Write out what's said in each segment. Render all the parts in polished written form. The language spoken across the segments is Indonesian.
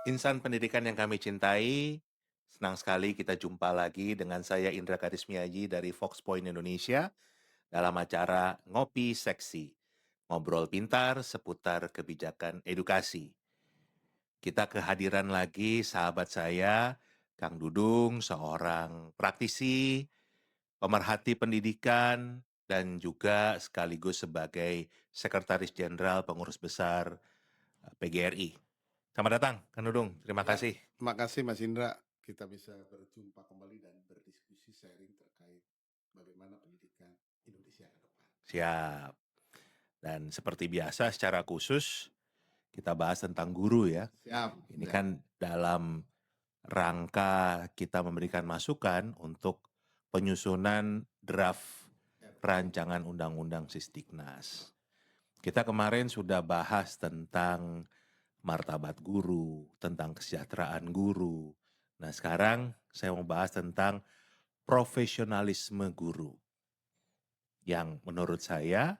Insan pendidikan yang kami cintai, senang sekali kita jumpa lagi dengan saya Indra Karismiaji dari Fox Point Indonesia dalam acara Ngopi Seksi, ngobrol pintar seputar kebijakan edukasi. Kita kehadiran lagi sahabat saya, Kang Dudung, seorang praktisi, pemerhati pendidikan, dan juga sekaligus sebagai Sekretaris Jenderal Pengurus Besar PGRI. Selamat datang, Kang Dudung. Terima Ya, kasih. terima kasih Mas Indra. Kita bisa berjumpa kembali dan berdiskusi sharing terkait bagaimana pendidikan Indonesia ke depan. Siap. Dan seperti biasa secara khusus kita bahas tentang guru ya. Siap, Ini siap. kan dalam rangka kita memberikan masukan untuk penyusunan draft rancangan undang-undang Sisdiknas. Kita kemarin sudah bahas tentang martabat guru, tentang kesejahteraan guru. Nah, sekarang saya mau bahas tentang profesionalisme guru. Yang menurut saya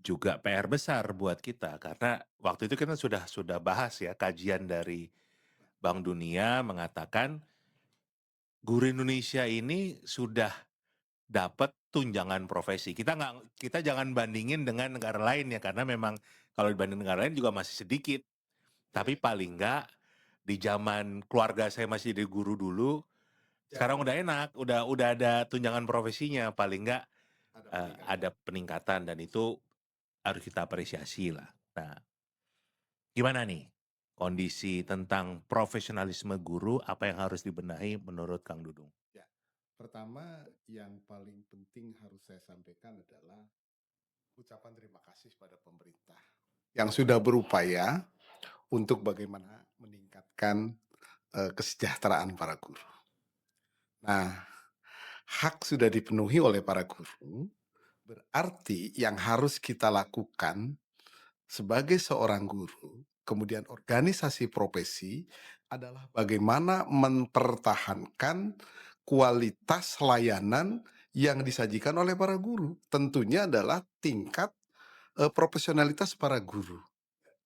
juga PR besar buat kita karena waktu itu kita sudah bahas ya kajian dari Bank Dunia mengatakan guru Indonesia ini sudah dapat tunjangan profesi. Kita jangan bandingin dengan negara lain ya karena memang kalau dibanding negara lain juga masih sedikit. Tapi paling enggak di zaman keluarga saya masih jadi guru dulu, sekarang udah enak, udah ada tunjangan profesinya, paling enggak Ada peningkatan. ada peningkatan dan itu harus kita apresiasi lah. Nah, gimana nih kondisi tentang profesionalisme guru, apa yang harus dibenahi menurut Kang Dudung? Ya, pertama yang paling penting harus saya sampaikan adalah ucapan terima kasih pada pemerintah yang sudah berupaya untuk bagaimana meningkatkan kesejahteraan para guru. Nah, hak sudah dipenuhi oleh para guru, berarti yang harus kita lakukan sebagai seorang guru, kemudian organisasi profesi adalah bagaimana mempertahankan kualitas layanan yang disajikan oleh para guru. Tentunya adalah tingkat profesionalitas para guru.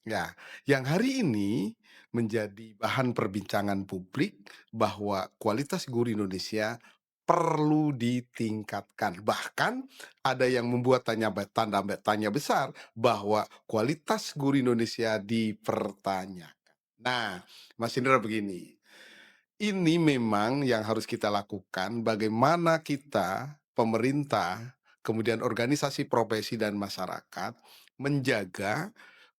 Ya, yang hari ini menjadi bahan perbincangan publik bahwa kualitas guru Indonesia perlu ditingkatkan. Bahkan ada yang membuat tanda tanya besar bahwa kualitas guru Indonesia dipertanyakan. Nah, Mas Indra begini, ini memang yang harus kita lakukan bagaimana kita, pemerintah, kemudian organisasi profesi dan masyarakat menjaga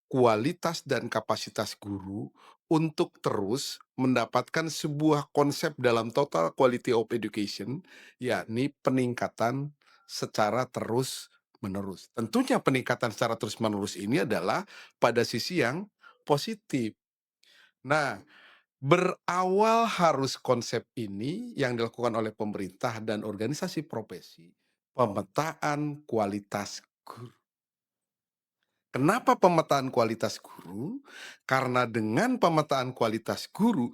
kualitas dan kapasitas guru untuk terus mendapatkan sebuah konsep dalam total quality of education, yakni peningkatan secara terus-menerus. Tentunya peningkatan secara terus-menerus ini adalah pada sisi yang positif. Nah, berawal harus konsep ini yang dilakukan oleh pemerintah dan organisasi profesi, pemetaan kualitas guru. Kenapa pemetaan kualitas guru? Karena dengan pemetaan kualitas guru,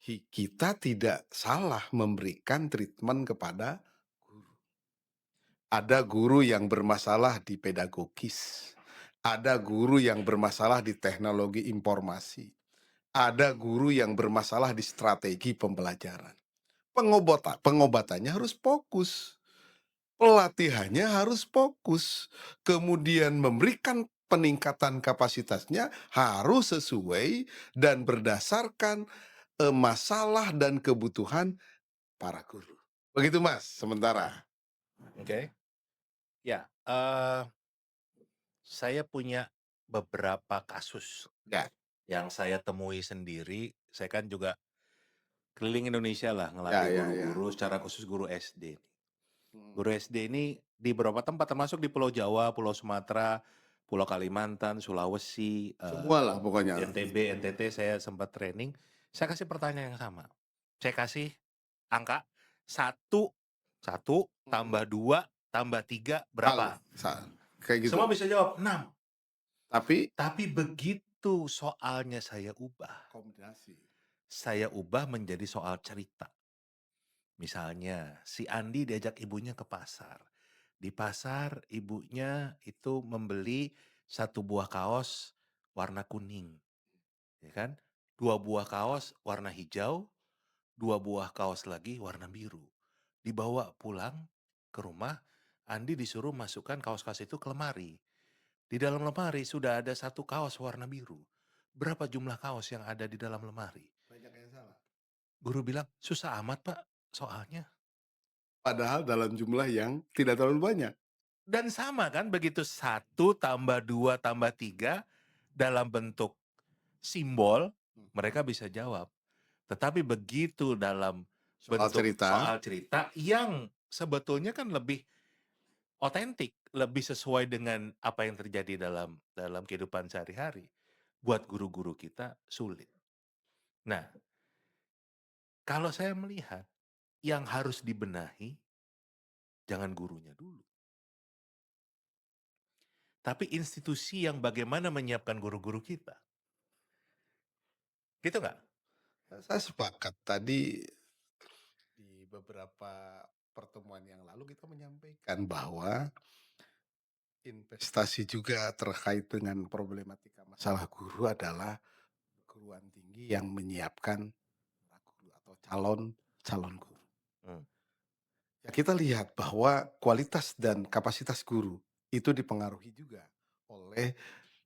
kita tidak salah memberikan treatment kepada guru. Ada guru yang bermasalah di pedagogis, ada guru yang bermasalah di teknologi informasi, ada guru yang bermasalah di strategi pembelajaran. Pengobatannya harus fokus. Pelatihannya harus fokus, kemudian memberikan peningkatan kapasitasnya harus sesuai dan berdasarkan, masalah dan kebutuhan para guru. Begitu Mas, sementara. Oke. Ya, saya punya beberapa kasus Ya, yang saya temui sendiri. Saya kan juga keliling Indonesia lah ya, ngelatih ya, ya. guru-guru, secara khusus guru SD. Mhm. Guru SD ini di beberapa tempat termasuk di Pulau Jawa, Pulau Sumatera, Pulau Kalimantan, Sulawesi, Semualah pokoknya. NTB, NTT saya sempat training. Saya kasih pertanyaan yang sama. Saya kasih angka satu, satu Mhm. tambah 2 tambah 3 Salah, berapa? kayak gitu. Semua bisa jawab 6. Tapi Tapi begitu soalnya kombinasi. saya ubah menjadi soal cerita. Misalnya, si Andi diajak ibunya ke pasar. Di pasar, ibunya itu membeli satu buah kaos warna kuning, ya kan? 2 buah kaos warna hijau, 2 buah kaos lagi warna biru. Dibawa pulang ke rumah, Andi disuruh masukkan kaos-kaos itu ke lemari. Di dalam lemari sudah ada 1 kaos warna biru. Berapa jumlah kaos yang ada di dalam lemari? Banyak yang salah. Guru bilang, "Susah amat, Pak, soalnya." Padahal dalam jumlah yang tidak terlalu banyak. Dan sama kan, begitu 1 tambah 2 tambah 3 dalam bentuk simbol, mereka bisa jawab. Tetapi begitu dalam Soal bentuk cerita, soal cerita yang sebetulnya kan lebih otentik, lebih sesuai dengan apa yang terjadi dalam dalam kehidupan sehari-hari, buat guru-guru kita sulit. Nah, kalau saya melihat yang harus dibenahi jangan gurunya dulu, tapi institusi yang bagaimana menyiapkan guru-guru kita. Gitu nggak? saya sepakat. Tadi di beberapa pertemuan yang lalu kita menyampaikan bahwa investasi juga terkait dengan problematika masalah guru adalah perguruan tinggi yang menyiapkan para guru atau calon calon guru. Mmm, Ya kita lihat bahwa kualitas dan kapasitas guru itu dipengaruhi juga oleh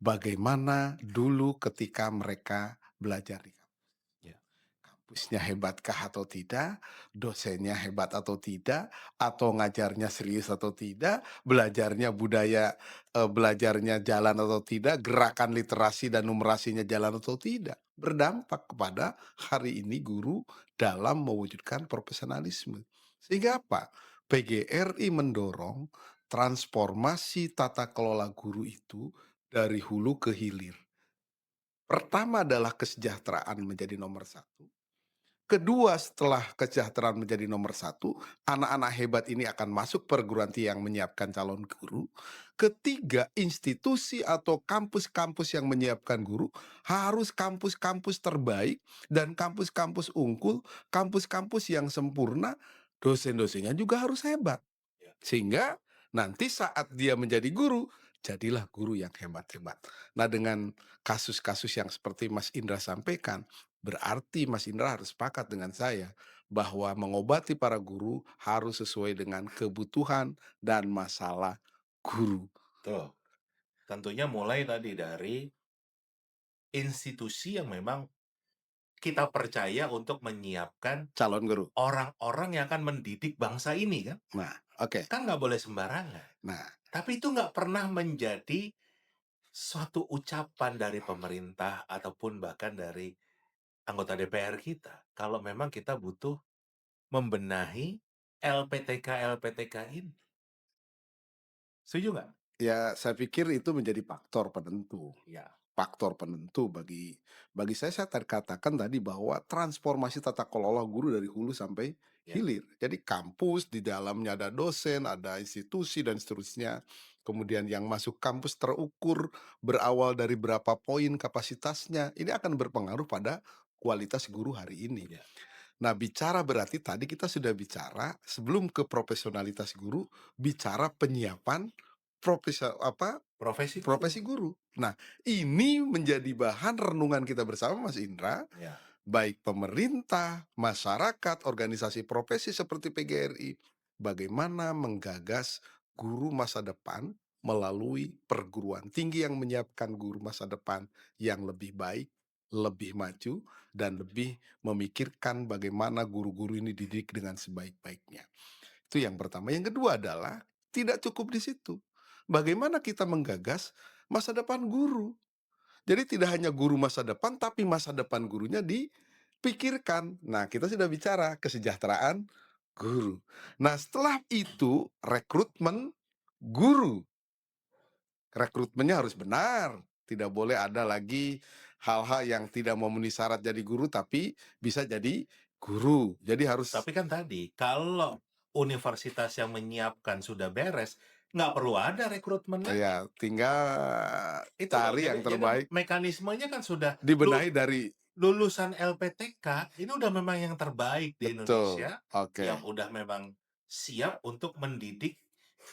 bagaimana dulu ketika mereka belajar di kampus. ya. Kampusnya hebatkah atau tidak, dosennya hebat atau tidak, atau ngajarnya serius atau tidak, belajarnya budaya, belajarnya jalan atau tidak, gerakan literasi dan numerasinya jalan atau tidak. Berdampak kepada hari ini guru dalam mewujudkan profesionalisme. Sehingga apa? PGRI mendorong transformasi tata kelola guru itu dari hulu ke hilir. Pertama adalah kesejahteraan menjadi nomor satu. Kedua, setelah kesejahteraan menjadi nomor satu, anak-anak hebat ini akan masuk perguruan tinggi yang menyiapkan calon guru. Ketiga, institusi atau kampus-kampus yang menyiapkan guru harus kampus-kampus terbaik dan kampus-kampus unggul, kampus-kampus yang sempurna, dosen-dosennya juga harus hebat. Ya. Sehingga nanti saat dia menjadi guru, jadilah guru yang hebat-hebat. Nah, dengan kasus-kasus yang seperti Mas Indra sampaikan, berarti Mas Indra harus sepakat dengan saya bahwa mengobati para guru harus sesuai dengan kebutuhan dan masalah guru. Betul. Tentunya mulai tadi dari institusi yang memang kita percaya untuk menyiapkan Calon guru. orang-orang yang akan mendidik bangsa ini kan. Nah, oke. Kan nggak boleh sembarangan. Nah, Tapi itu nggak pernah menjadi suatu ucapan dari pemerintah ataupun bahkan dari anggota DPR kita. Kalau memang kita butuh membenahi LPTK-LPTK ini. Setuju nggak? ya saya pikir itu menjadi faktor penentu. Ya, Faktor penentu bagi saya tadi katakan tadi bahwa transformasi tata kelola guru dari hulu sampai ya, hilir. Jadi kampus di dalamnya ada dosen, ada institusi dan seterusnya. Kemudian yang masuk kampus terukur berawal dari berapa poin kapasitasnya. Ini akan berpengaruh pada kualitas guru hari ini. ya. Nah, bicara berarti tadi kita sudah bicara sebelum ke profesionalitas guru, bicara penyiapan Profesi guru. profesi guru. Nah, ini menjadi bahan renungan kita bersama Mas Indra, Ya, baik pemerintah, masyarakat, organisasi profesi seperti PGRI, bagaimana menggagas guru masa depan melalui perguruan tinggi yang menyiapkan guru masa depan yang lebih baik, lebih maju, dan lebih memikirkan bagaimana guru-guru ini dididik dengan sebaik-baiknya. Itu yang pertama. Yang kedua adalah tidak cukup di situ. Bagaimana kita menggagas masa depan guru. Jadi tidak hanya guru masa depan, tapi masa depan gurunya dipikirkan. Nah, kita sudah bicara kesejahteraan guru. Nah, setelah itu rekrutmen guru. Rekrutmennya harus benar. Tidak boleh ada lagi hal-hal yang tidak memenuhi syarat jadi guru, tapi bisa jadi guru. Jadi harus tapi kan tadi kalau universitas yang menyiapkan sudah beres, nggak perlu ada rekrutmen lagi. ya tinggal Itu loh, cari jadi yang terbaik, mekanismenya kan sudah dibenahi dari lulusan LPTK ini udah memang yang terbaik di betul, Indonesia, oke. yang udah memang siap untuk mendidik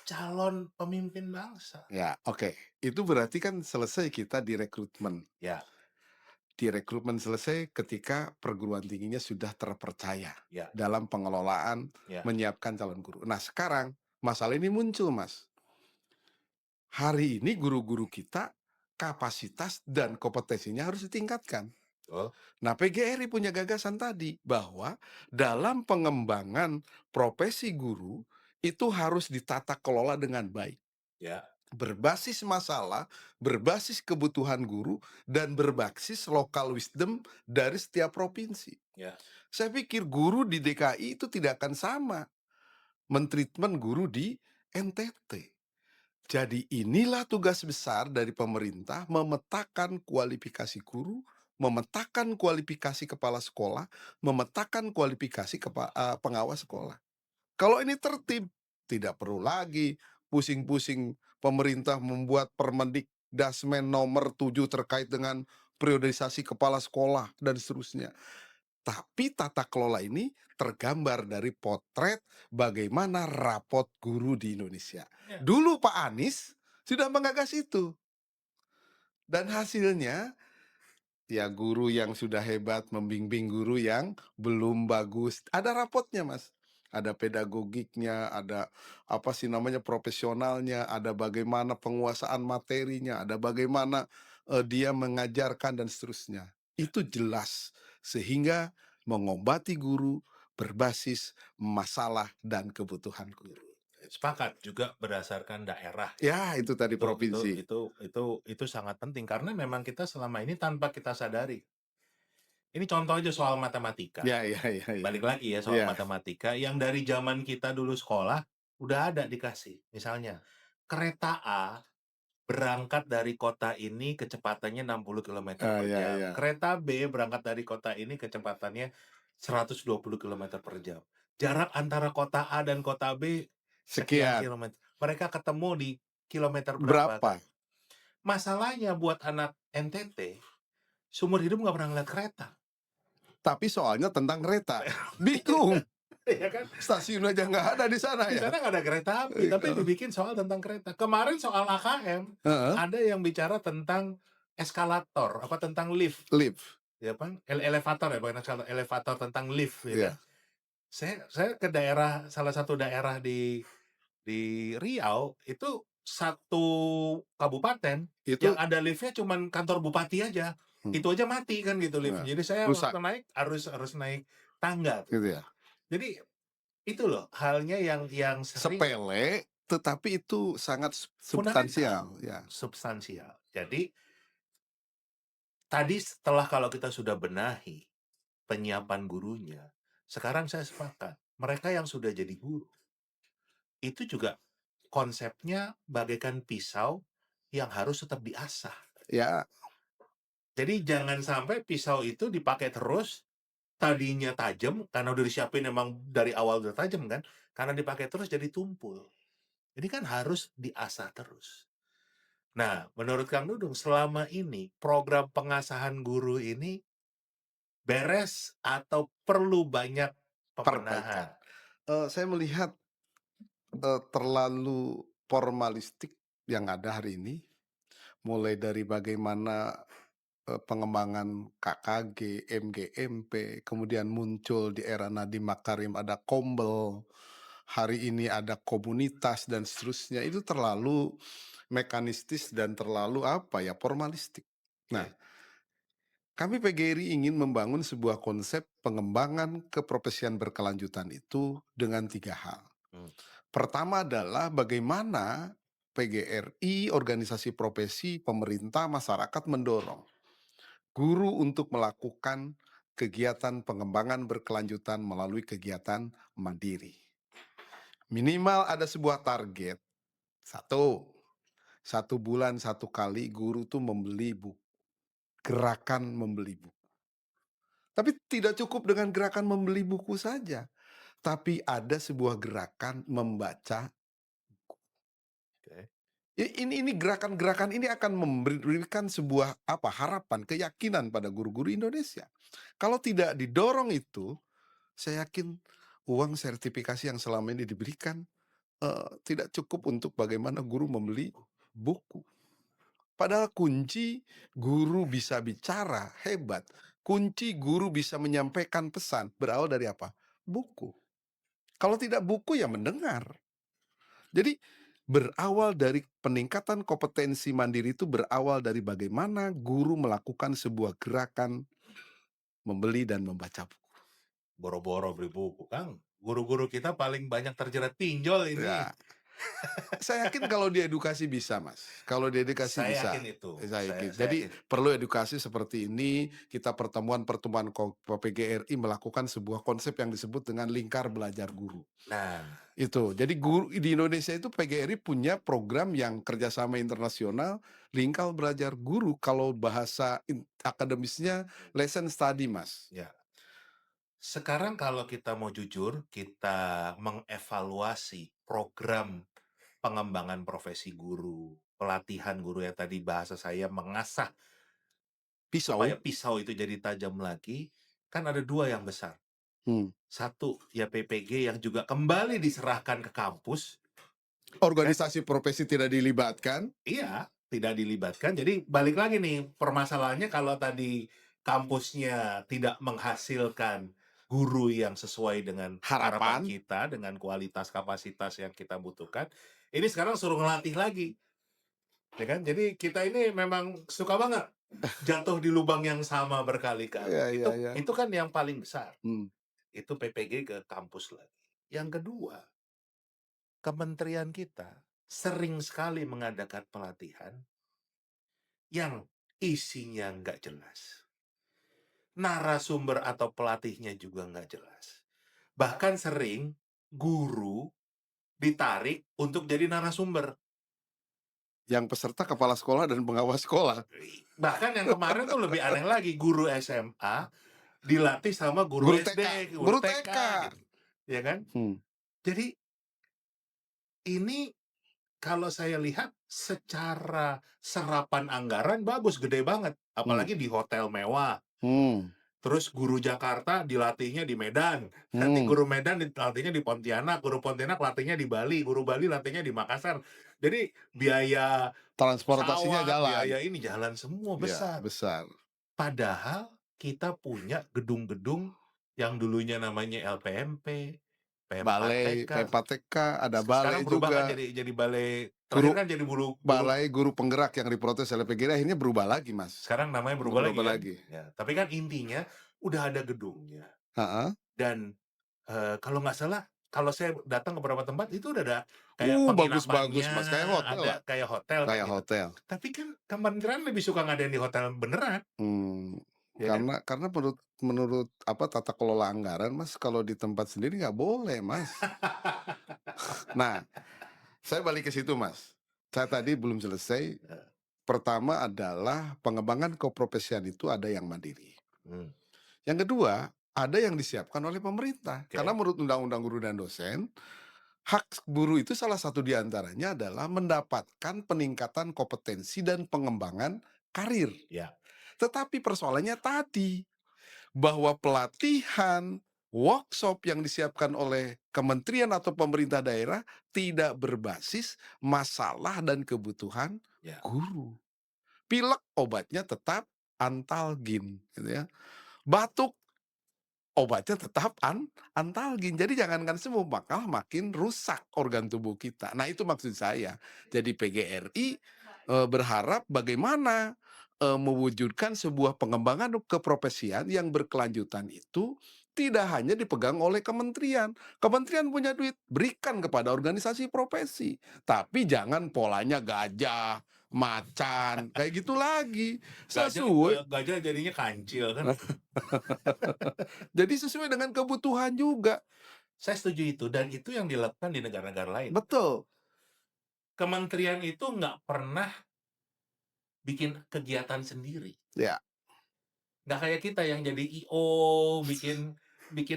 calon pemimpin bangsa. Ya, oke. Itu berarti kan selesai kita di rekrutmen. Ya, Direkrutmen selesai ketika perguruan tingginya sudah terpercaya Ya, dalam pengelolaan ya, menyiapkan calon guru. Nah, sekarang masalah ini muncul, Mas. Hari ini guru-guru kita kapasitas dan kompetensinya harus ditingkatkan. betul. Nah, PGRI punya gagasan tadi bahwa dalam pengembangan profesi guru itu harus ditata kelola dengan baik, Ya, berbasis masalah, berbasis kebutuhan guru, dan berbasis lokal wisdom dari setiap provinsi. ya, Saya pikir guru di DKI itu tidak akan sama mentreatment guru di NTT. Jadi inilah tugas besar dari pemerintah memetakan kualifikasi guru, memetakan kualifikasi kepala sekolah, memetakan kualifikasi pengawas sekolah. Kalau ini tertib, tidak perlu lagi pusing-pusing pemerintah membuat Permendikdasmen nomor 7 terkait dengan periodisasi kepala sekolah dan seterusnya. Tapi tata kelola ini tergambar dari potret bagaimana rapot guru di Indonesia. ya. Dulu Pak Anies sudah menggagas itu, dan hasilnya ya guru yang sudah hebat membimbing guru yang belum bagus. Ada rapotnya, Mas. Ada pedagogiknya, ada apa sih namanya profesionalnya, ada bagaimana penguasaan materinya, ada bagaimana dia mengajarkan dan seterusnya. Itu jelas sehingga mengobati guru berbasis masalah dan kebutuhan guru. Sepakat juga berdasarkan daerah ya. Ya, itu tadi Itu itu provinsi. itu itu itu sangat penting karena memang kita selama ini tanpa kita sadari. Ini contoh aja soal matematika. Ya, ya, ya, ya. Balik lagi ya soal Ya, matematika yang dari zaman kita dulu sekolah udah ada dikasih. Misalnya, kereta A berangkat dari kota ini kecepatannya 60 kilometer per ya, jam. ya. Kereta B berangkat dari kota ini kecepatannya 120 kilometer per jam. Jarak antara kota A dan kota B sekian Sekian. kilometer. Mereka ketemu di kilometer berapa kan? Berapa? Masalahnya buat anak NTT, seumur hidup nggak pernah ngeliat kereta. Tapi soalnya tentang kereta. Bingung. Ya kan? Stasiun aja nggak ada di sana Di ya. sana nggak ada kereta api, tapi dibikin soal tentang kereta. Kemarin soal AKM, Heeh, ada yang bicara tentang eskalator, apa tentang lift, lift. ya kan? Elevator ya, bukan eskalator, elevator tentang lift, ya kan? Ya. Saya ke daerah, salah satu daerah di Riau, itu satu kabupaten yang Itu ada liftnya cuman kantor bupati aja. Itu aja mati kan gitu lift. nah, Jadi saya rusak waktu naik harus naik tangga tuh. gitu ya. Jadi itu loh halnya yang sering Sepele tetapi itu sangat fundamental, substansial ya. substansial. Jadi tadi setelah kalau kita sudah benahi penyiapan gurunya, sekarang saya sepakat mereka yang sudah jadi guru itu juga konsepnya bagaikan pisau yang harus tetap diasah. Ya, Jadi jangan sampai pisau itu dipakai terus, tadinya tajam karena udah disiapin emang dari awal udah tajam kan, karena dipakai terus jadi tumpul. Ini kan harus diasah terus. Nah, menurut Kang Dudung selama ini program pengasahan guru ini beres atau perlu banyak perbaikan. pembenahan? Saya melihat terlalu formalistik yang ada hari ini, mulai dari bagaimana pengembangan KKG, MGMP, kemudian muncul di era Nadiem Makarim ada Kombel, hari ini ada komunitas dan seterusnya, itu terlalu mekanistis dan terlalu apa ya, formalistik. Nah, Oke. kami PGRI ingin membangun sebuah konsep pengembangan keprofesian berkelanjutan itu dengan 3 hal. Hmm. Pertama adalah bagaimana PGRI, organisasi profesi, pemerintah, masyarakat mendorong guru untuk melakukan kegiatan pengembangan berkelanjutan melalui kegiatan mandiri. Minimal ada sebuah target. Satu bulan satu kali guru tuh membeli buku, gerakan membeli buku. Tapi tidak cukup dengan gerakan membeli buku saja, tapi ada sebuah gerakan membaca. Oke. Ini gerakan-gerakan ini akan memberikan sebuah apa, harapan, keyakinan pada guru-guru Indonesia. Kalau tidak didorong itu, saya yakin uang sertifikasi yang selama ini diberikan, tidak cukup untuk bagaimana guru membeli buku. Padahal kunci guru bisa bicara, hebat. Kunci guru bisa menyampaikan pesan, berawal dari apa? Buku. Kalau tidak buku ya mendengar. Jadi berawal dari peningkatan kompetensi mandiri itu berawal dari bagaimana guru melakukan sebuah gerakan membeli dan membaca buku. Boro-boro beli buku, Kang. Guru-guru kita paling banyak terjerat pinjol ini. Ya, saya yakin kalau di edukasi bisa, Mas. Kalau di edukasi Saya bisa. yakin itu. Saya yakin. Saya Jadi yakin. perlu edukasi seperti ini. Kita pertemuan-pertemuan PGRI melakukan sebuah konsep yang disebut dengan lingkar belajar guru. Nah, Itu. Jadi guru di Indonesia itu PGRI punya program yang kerjasama internasional lingkar belajar guru. Kalau bahasa akademisnya lesson study, Mas. ya. Sekarang kalau kita mau jujur, kita mengevaluasi program pengembangan profesi guru, pelatihan guru yang tadi bahasa saya mengasah supaya Pisau. pisau itu jadi tajam lagi, kan ada 2 yang besar. Hmm. Satu, ya PPG yang juga kembali diserahkan ke kampus. Organisasi profesi tidak dilibatkan. Iya, tidak dilibatkan. Jadi balik lagi nih, permasalahannya kalau tadi kampusnya tidak menghasilkan guru yang sesuai dengan harapan Harapan. kita, dengan kualitas kapasitas yang kita butuhkan, ini sekarang suruh ngelatih lagi, ya kan? Jadi kita ini memang suka banget jatuh di lubang yang sama berkali-kali. Iya, iya, iya. Itu kan yang paling besar. Hmm. Itu PPG ke kampus lagi. Yang kedua, kementerian kita sering sekali mengadakan pelatihan yang isinya nggak jelas. Narasumber atau pelatihnya juga nggak jelas. Bahkan sering guru ditarik untuk jadi narasumber. Yang peserta kepala sekolah dan pengawas sekolah. Bahkan yang kemarin tuh lebih aneh lagi, guru SMA dilatih sama guru Guru SD, TK. guru Guru TK, TK. gitu. Ya kan? Hmm. Jadi ini kalau saya lihat secara serapan anggaran bagus, gede banget. Apalagi di hotel mewah. Hmm. Terus guru Jakarta dilatihnya di Medan, nanti Hmm. guru Medan dilatihnya di Pontianak, guru Pontianak latihnya di Bali, guru Bali latihnya di Makassar. Jadi biaya Transportasinya pesawat, jalan. biaya ini jalan semua Ya, besar. besar. Padahal kita punya gedung-gedung yang dulunya namanya LPMP, Balai P4TK. P4TK, ada balai Sekarang berubah kan juga. jadi balai, Guru terakhir kan jadi guru balai guru penggerak yang diprotes oleh PGRI akhirnya berubah lagi, Mas. sekarang namanya berubah lagi Berubah kan? lagi. Ya, tapi kan intinya udah ada gedungnya. Heeh. Dan kalau nggak salah, kalau saya datang ke beberapa tempat itu udah ada kayak Bagus-bagus, penginapannya, Mas, kayak hotel ada lah. kayak hotel kan Kayak gitu. hotel. Tapi kan kementerian lebih suka ngadain di hotel beneran, ya kan? Karena menurut apa, tata kelola anggaran, Mas, kalau di tempat sendiri nggak boleh, Mas. Nah, saya balik ke situ, Mas. Saya tadi belum selesai. Pertama adalah pengembangan keprofesian itu ada yang mandiri. Hmm, Yang kedua, ada yang disiapkan oleh pemerintah. oke. Karena menurut Undang-Undang Guru dan Dosen, hak guru itu salah satu di antaranya adalah mendapatkan peningkatan kompetensi dan pengembangan karir. Ya, Tetapi persoalannya tadi, bahwa pelatihan, workshop yang disiapkan oleh kementerian atau pemerintah daerah tidak berbasis masalah dan kebutuhan ya. guru. Pilek obatnya tetap Antalgin, gitu ya. Batuk obatnya tetap Antalgin. Jadi jangankan sembuh, maka makin rusak organ tubuh kita. Nah, itu maksud saya. Jadi PGRI berharap bagaimana mewujudkan sebuah pengembangan keprofesian yang berkelanjutan itu tidak hanya dipegang oleh kementerian. Kementerian punya duit, berikan kepada organisasi profesi. Tapi jangan polanya gajah, macan, kayak gitu lagi. Sesuai. Gajah jadinya kancil kan. Jadi sesuai dengan kebutuhan juga. Saya setuju itu, dan itu yang dilakukan di negara-negara lain. Betul. Kementerian itu nggak pernah bikin kegiatan sendiri. Ya. Nggak kayak kita yang jadi I.O, bikin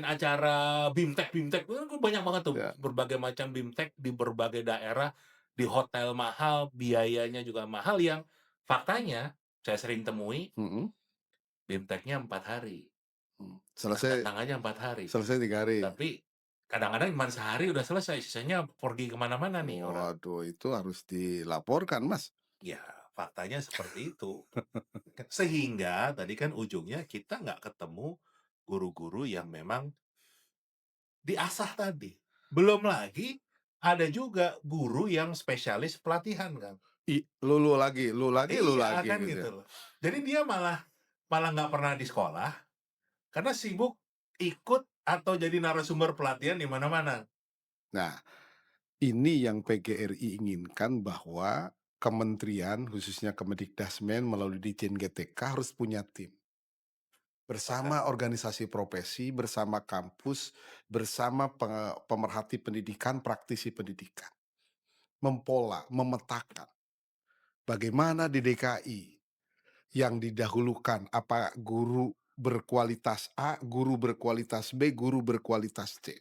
acara BIMTEK, banyak banget tuh Ya. berbagai macam BIMTEK di berbagai daerah, di hotel mahal, biayanya juga mahal, yang faktanya saya sering temui BIMTEK-nya 4 hari. Selesai Datang aja 4 hari. selesai 3 hari. Tapi kadang-kadang cuma sehari udah selesai, sisanya pergi kemana-mana nih orang. Waduh, itu harus dilaporkan, Mas. Ya, faktanya seperti itu. Sehingga tadi kan ujungnya kita nggak ketemu guru-guru yang memang diasah tadi. Belum lagi ada juga guru yang spesialis pelatihan kan. Lulu lagi, lu lagi, lu Iya lagi kan gitu gitu ya. loh. Jadi dia malah malah nggak pernah di sekolah karena sibuk ikut atau jadi narasumber pelatihan di mana-mana. Nah, ini yang PGRI inginkan bahwa kementerian, khususnya Kemendikbudrismen melalui Ditjen GTK harus punya tim. Sepakat, Bersama organisasi profesi, bersama kampus, bersama pemerhati pendidikan, praktisi pendidikan. Mempola, memetakan bagaimana di DKI yang didahulukan, apa guru berkualitas A, guru berkualitas B, guru berkualitas C.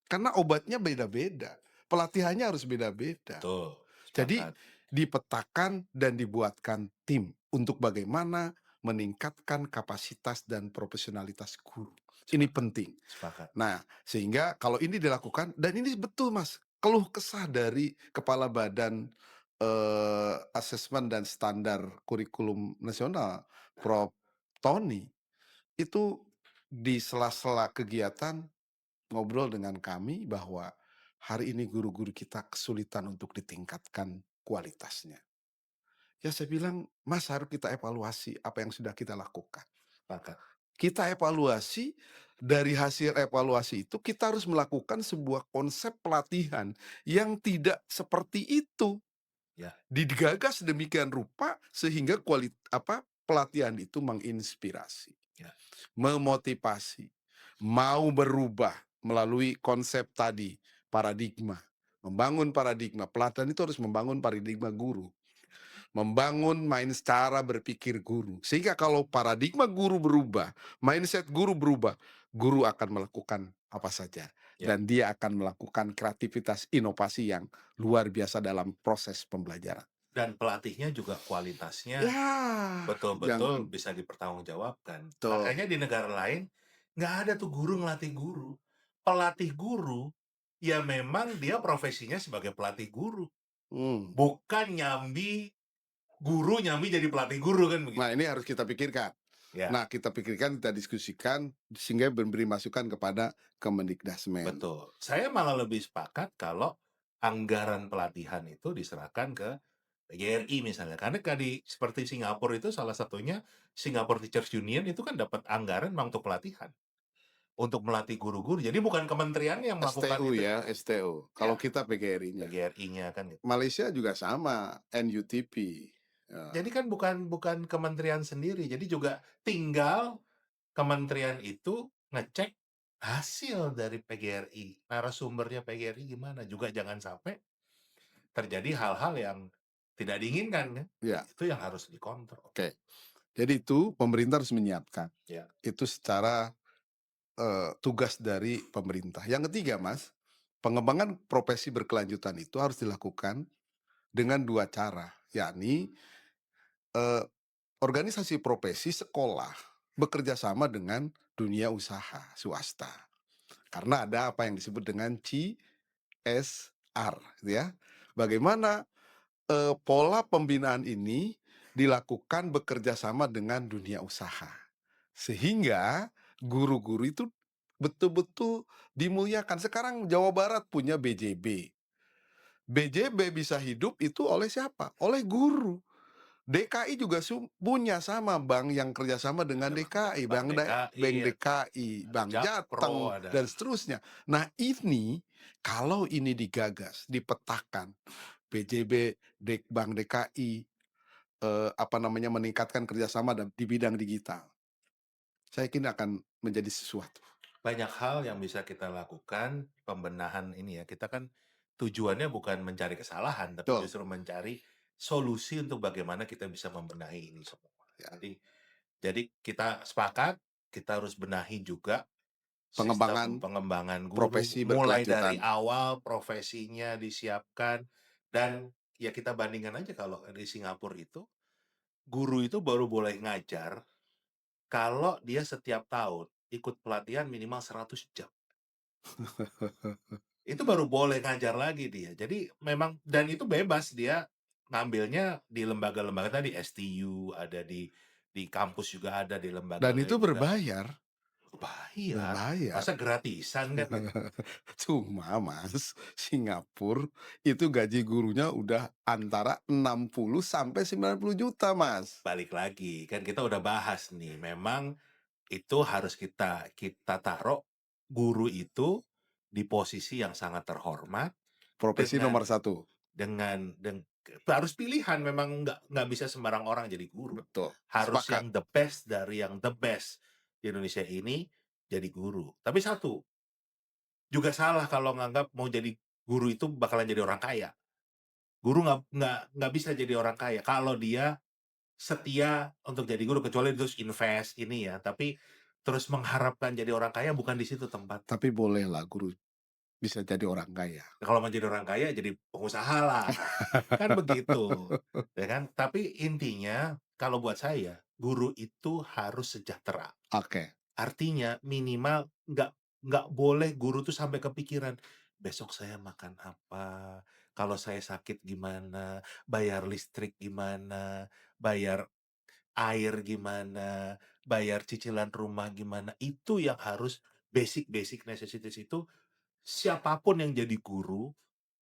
Karena obatnya beda-beda, pelatihannya harus beda-beda. betul, Jadi sepakat, dipetakan dan dibuatkan tim untuk bagaimana meningkatkan kapasitas dan profesionalitas guru. Ini sepakat, penting. sepakat. Nah, sehingga kalau ini dilakukan dan ini betul Mas, keluh kesah dari Kepala Badan Asesmen dan Standar Kurikulum Nasional, Prof. Tony, itu di sela-sela kegiatan ngobrol dengan kami bahwa hari ini guru-guru kita kesulitan untuk ditingkatkan kualitasnya. Ya saya bilang, "Mas, harus kita evaluasi apa yang sudah kita lakukan." Sepakat. Kita evaluasi, dari hasil evaluasi itu kita harus melakukan sebuah konsep pelatihan yang tidak seperti itu. Ya, Digagas sedemikian rupa sehingga pelatihan itu menginspirasi, ya. memotivasi, mau berubah melalui konsep tadi, paradigma. Membangun paradigma, pelatihan itu harus membangun paradigma guru. Membangun cara berpikir guru. Sehingga kalau paradigma guru berubah, mindset guru berubah, guru akan melakukan apa saja. Ya. Dan dia akan melakukan kreativitas inovasi yang luar biasa dalam proses pembelajaran. Dan pelatihnya juga kualitasnya Ya, betul-betul jangan bisa dipertanggungjawabkan. tuh. Makanya di negara lain nggak ada tuh guru ngelatih guru. Pelatih guru, ya memang dia profesinya sebagai pelatih guru, Hmm. bukan nyambi guru nyambi jadi pelatih guru kan begitu. Nah, ini harus kita pikirkan. Ya, Nah, kita pikirkan, kita diskusikan sehingga memberi masukan kepada Kemendikbudrismen. betul. Saya malah lebih sepakat kalau anggaran pelatihan itu diserahkan ke PGRI misalnya. Karena tadi seperti Singapura itu salah satunya Singapore Teachers Union itu kan dapat anggaran memang untuk pelatihan. Untuk melatih guru-guru. Jadi bukan kementerian yang melakukan STU itu. ya, STU. Ya, Kalau kita PGRI-nya. PGRI-nya kan gitu. Malaysia juga sama, NUTP. Ya. Jadi kan bukan kementerian sendiri. Jadi juga tinggal kementerian itu ngecek hasil dari PGRI. Narasumbernya PGRI gimana. Juga jangan sampai terjadi hal-hal yang tidak diinginkan kan. Ya, Itu yang harus dikontrol. oke. Jadi itu pemerintah harus menyiapkan. Ya. Itu secara tugas dari pemerintah. Yang ketiga, Mas, pengembangan profesi berkelanjutan itu harus dilakukan dengan dua cara, yakni eh, organisasi profesi sekolah bekerja sama dengan dunia usaha swasta. Karena ada apa yang disebut dengan CSR, gitu ya. Bagaimana pola pembinaan ini dilakukan bekerja sama dengan dunia usaha. Sehingga guru-guru itu betul-betul dimuliakan. Sekarang Jawa Barat punya BJB. BJB bisa hidup itu oleh siapa? Oleh guru. DKI juga punya sama bank yang kerjasama dengan Ada DKI, Bank DKI, Bank ada DKI, Bank Jakpro, Jateng, ada dan seterusnya. Nah ini, kalau ini digagas, dipetakan, BJB, Bank DKI, meningkatkan kerjasama di bidang digital, saya kira akan menjadi sesuatu. banyak hal yang bisa kita lakukan, pembenahan ini ya. Kita kan tujuannya bukan mencari kesalahan, tapi Betul. justru mencari solusi untuk bagaimana kita bisa membenahi ini semua. Ya. Jadi kita sepakat, kita harus benahi juga sistem Pengembangan pengembangan guru, profesi mulai dari berkelanjutan. awal profesinya disiapkan, dan ya kita bandingkan aja kalau di Singapura itu, guru itu baru boleh ngajar kalau dia setiap tahun ikut pelatihan minimal 100 jam. Itu baru boleh ngajar lagi dia. Jadi memang dan itu bebas dia ngambilnya di lembaga-lembaga tadi, STU, ada di kampus juga ada, di lembaga Dan lain itu juga. berbayar, Bayar, berbayar. masa gratisan kan gitu. Cuma Mas, Singapura itu gaji gurunya udah antara 60 sampai 90 juta Mas. Balik lagi, kan kita udah bahas nih, memang itu harus kita taruh guru itu di posisi yang sangat terhormat Profesi dengan nomor satu. dengan deng harus pilihan, memang nggak bisa sembarang orang jadi guru. Betul, Harus sepakat. yang the best dari yang the best di Indonesia ini jadi guru. Tapi satu, juga salah kalau nganggap mau jadi guru itu bakalan jadi orang kaya. Guru nggak bisa jadi orang kaya kalau dia setia untuk jadi guru, kecuali terus invest ini ya, tapi terus mengharapkan jadi orang kaya bukan di situ tempatnya. Tapi bolehlah guru bisa jadi orang kaya. Kalau mau jadi orang kaya jadi pengusahalah, kan begitu, ya kan? Tapi intinya kalau buat saya, guru itu harus sejahtera. Oke, Artinya minimal nggak boleh guru tuh sampai kepikiran, "Besok saya makan apa? Kalau saya sakit gimana? Bayar listrik gimana? Bayar air gimana, bayar cicilan rumah gimana." Itu yang harus basic-basic necessities itu siapapun yang jadi guru,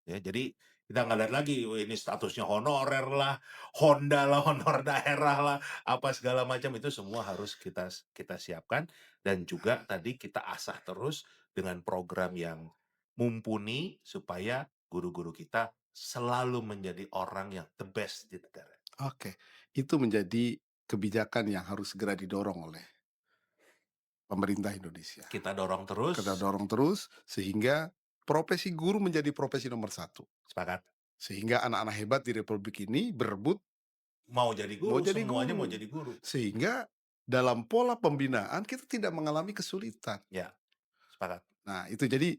ya jadi kita nggak lihat lagi, "Wah ini statusnya honorer lah, Honda lah, honor daerah lah, apa segala macam." Itu semua harus kita siapkan dan juga tadi kita asah terus dengan program yang mumpuni supaya guru-guru kita selalu menjadi orang yang the best di negara. oke. Itu menjadi kebijakan yang harus segera didorong oleh pemerintah Indonesia. Kita dorong terus. Kita dorong terus sehingga profesi guru menjadi profesi nomor satu. Sepakat. Sehingga anak-anak hebat di republik ini berebut Mau jadi mau guru, jadi semuanya mau guru. jadi guru. Sehingga dalam pola pembinaan kita tidak mengalami kesulitan. Ya, sepakat. Nah, itu jadi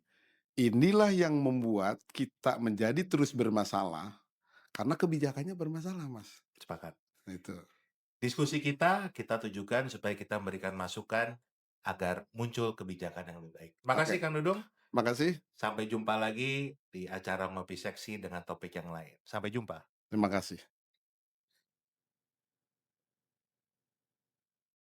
inilah yang membuat kita menjadi terus bermasalah karena kebijakannya bermasalah, Mas. Sepakat. Itu. Diskusi kita tujukan supaya kita memberikan masukan agar muncul kebijakan yang lebih baik. Makasih Oke, Kang Dudung, makasih. sampai jumpa lagi di acara Ngopi Seksi dengan topik yang lain. Sampai jumpa. Terima kasih.